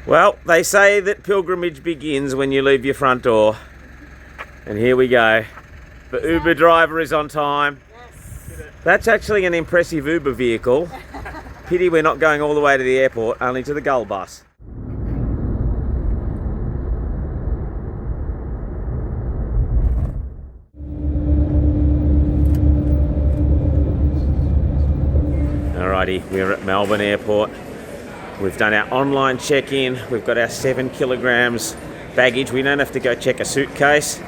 Well, they say that pilgrimage begins when you leave your front door. And here we go. The Uber driver is on time. Yes. That's actually an impressive Uber vehicle. Pity we're not going all the way to the airport, only to the Gull bus. Alrighty, we're at Melbourne Airport. We've done our online check-in. We've got our 7 kilograms baggage. We don't have to go check a suitcase.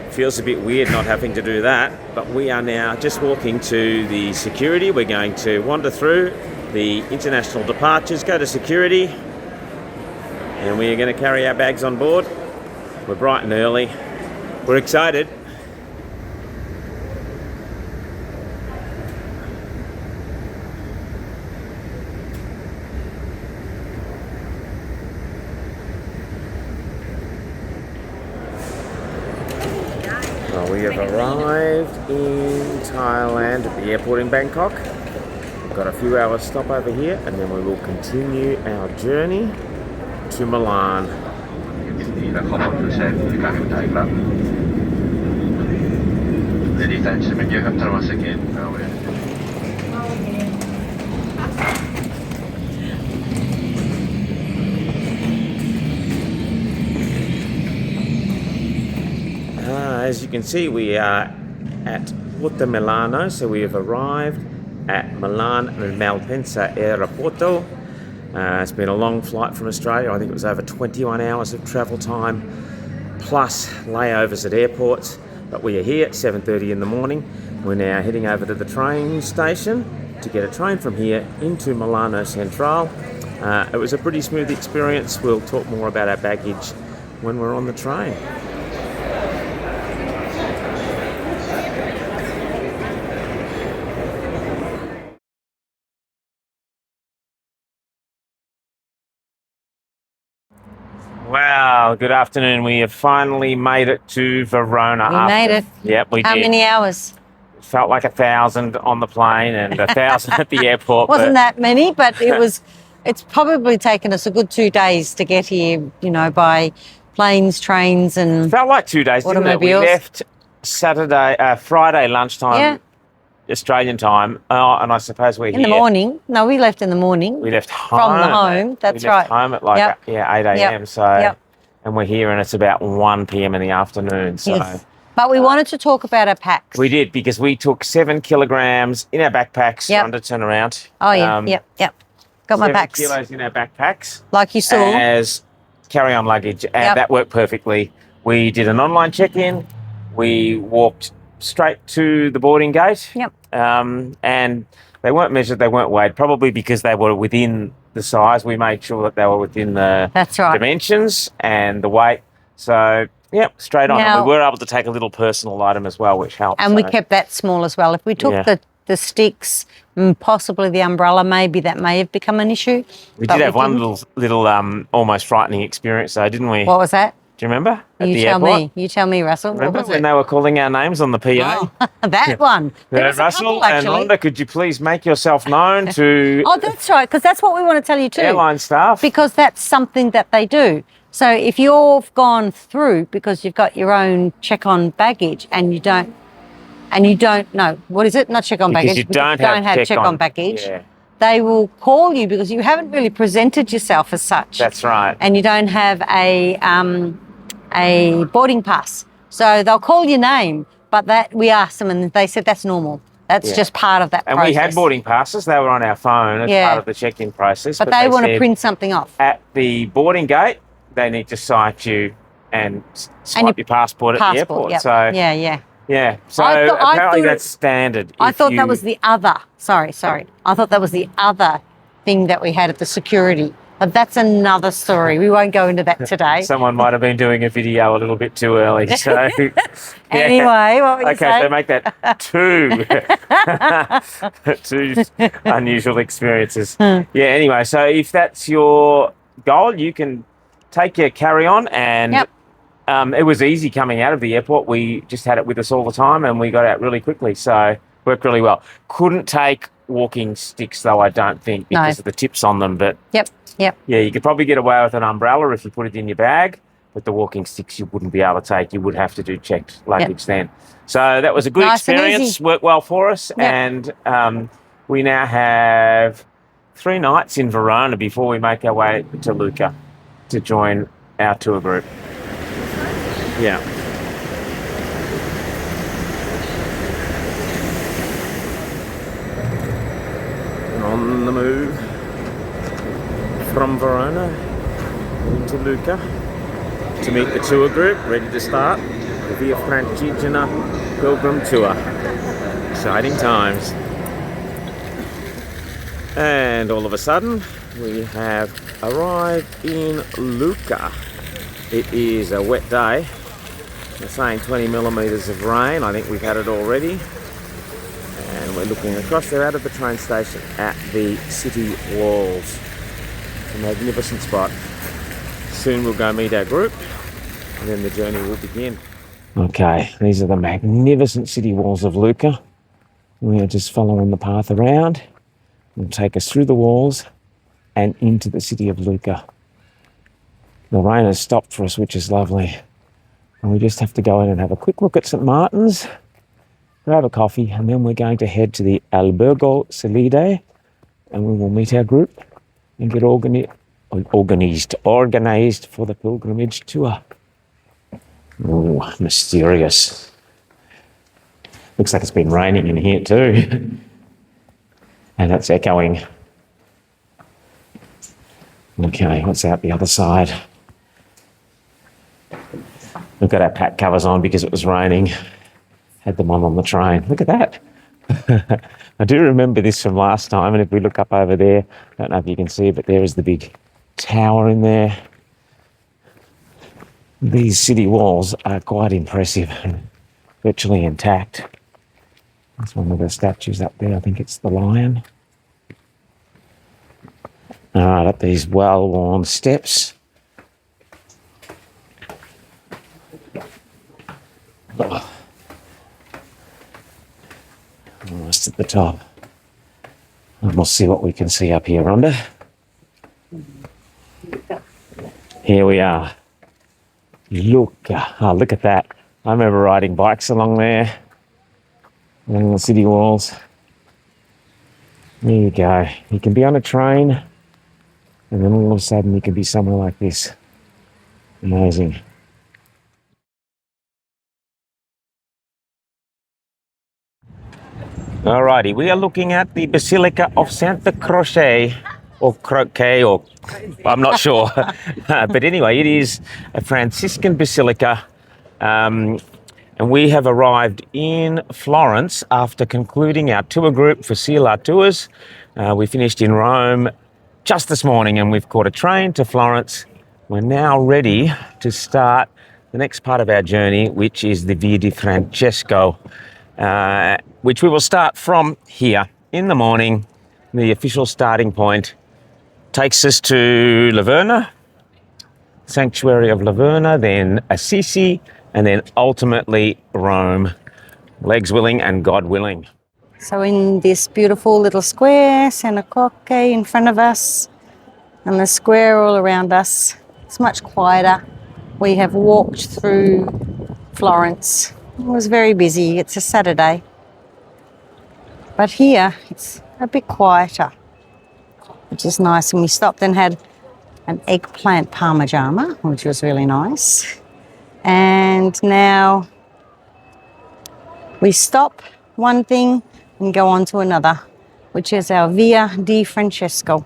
Feels a bit weird not having to do that, but we are now just walking to the security. We're going to wander through the international departures, go to security, and we are going to carry our bags on board. We're bright and early. We're excited. We have arrived in Thailand at the airport in Bangkok. We've got a few hours stop over here and then we will continue our journey to Milan. As you can see, we are at Porto Milano, so we have arrived at Milan Malpensa Aeroporto. It's been a long flight from Australia. I think it was over 21 hours of travel time, plus layovers at airports. But we are here at 7:30 in the morning. We're now heading over to the train station to get a train from here into Milano Centrale. It was a pretty smooth experience. We'll talk more about our baggage when we're on the train. Wow, good afternoon. We have finally made it to Verona. We made it. Yep, we did. How many hours? It felt like 1,000 on the plane and 1,000 at the airport. Wasn't that many, but it's probably taken us a good 2 days to get here, by planes, trains and felt like 2 days, didn't it? We left Friday lunchtime, Australian time, and I suppose we're here. In the morning. No, we left in the morning. We left home. From the home, that's right. We left home at 8 a.m. Yep. And we're here and it's about 1 p.m. in the afternoon. So. Yes. But we wanted to talk about our packs. We did, because we took 7 kilograms in our backpacks. Yep. To turn around. Oh, yeah, yep. Got my packs. 7 kilos in our backpacks. Like you saw. As carry-on luggage, and that worked perfectly. We did an online check-in. We walked straight to the boarding gate. Yep. And they weren't measured, they weren't weighed, probably because they were within the size. We made sure that they were within the dimensions and the weight. So, straight on. Now, and we were able to take a little personal item as well, which helped. And we kept that small as well. If we took the sticks, possibly the umbrella, maybe that may have become an issue. We did have one little almost frightening experience though, didn't we? What was that? Do you remember? You tell me, Russell. Remember when they were calling our names on the PA? Oh, that one. Russell and Rhonda, could you please make yourself known to... Oh, that's right, because that's what we want to tell you too. Airline staff. Because that's something that they do. So if you've gone through because you've got your own check-on baggage and you don't know, what is it? Not check-on baggage. You don't have check-on baggage. Yeah. They will call you because you haven't really presented yourself as such. That's right. And you don't have a boarding pass. So they'll call your name, but we asked them and they said that's normal. That's just part of that process. And we had boarding passes. They were on our phone as part of the check-in process. But they want to print something off. At the boarding gate, they need to cite you and swipe your passport at the airport. Yep. So yeah. So apparently that's standard. I thought that was the other. Sorry. I thought that was the other thing that we had at the security. But that's another story. We won't go into that today. Someone might have been doing a video a little bit too early. So Anyway, what were you saying? Okay, so make that two unusual experiences. Anyway, so if that's your goal, you can take your carry-on and it was easy coming out of the airport. We just had it with us all the time and we got out really quickly. So worked really well. Couldn't take walking sticks, though, I don't think, No. because of the tips on them. But Yep. yeah, you could probably get away with an umbrella if you put it in your bag, but the walking sticks you wouldn't be able to take. You would have to do checked luggage then. So that was a good Nice and experience, easy. worked well for us. Yep. And we now have 3 nights in Verona before we make our way to Lucca to join our tour group. Yeah. On the move from Verona into Lucca to meet the tour group, ready to start the Via Francigena pilgrim tour. Exciting times. And all of a sudden, we have arrived in Lucca. It is a wet day. They're saying 20 millimetres of rain. I think we've had it already. And we're looking across there out of the train station at the city walls. It's a magnificent spot. Soon we'll go meet our group and then the journey will begin. Okay, these are the magnificent city walls of Lucca. We are just following the path around. It'll take us through the walls and into the city of Lucca. The rain has stopped for us, which is lovely. And we just have to go in and have a quick look at St. Martin's, grab a coffee, and then we're going to head to the Albergo Salide, and we will meet our group and get organized for the pilgrimage tour. Oh, mysterious. Looks like it's been raining in here too. And it's echoing. Okay, what's out the other side? We've got our pack covers on because it was raining. Had them on the train. Look at that. I do remember this from last time, and if we look up over there, I don't know if you can see it, but there is the big tower in there. These city walls are quite impressive and virtually intact. That's one of the statues up there. I think it's the lion. All right, up these well-worn steps. Oh. Almost at the top. And we'll see what we can see up here under. Here we are. Lucca. Oh, look at that. I remember riding bikes along there, along the city walls. There you go. You can be on a train, and then all of a sudden you can be somewhere like this. Amazing. Alrighty, we are looking at the Basilica of Santa Croce, or Croce, or I'm not sure. But anyway, it is a Franciscan basilica, and we have arrived in Florence after concluding our tour group for CLR Tours. We finished in Rome just this morning, and we've caught a train to Florence. We're now ready to start the next part of our journey, which is the Via di Francesco, which we will start from here in the morning. The official starting point takes us to Laverna, Sanctuary of Laverna, then Assisi, and then ultimately Rome. Legs willing and God willing. So in this beautiful little square, Santa Croce in front of us, and the square all around us, it's much quieter. We have walked through Florence. It was very busy. It's a Saturday. But here, it's a bit quieter, which is nice. And we stopped and had an eggplant parmigiana, which was really nice. And now we stop one thing and go on to another, which is our Via di Francesco.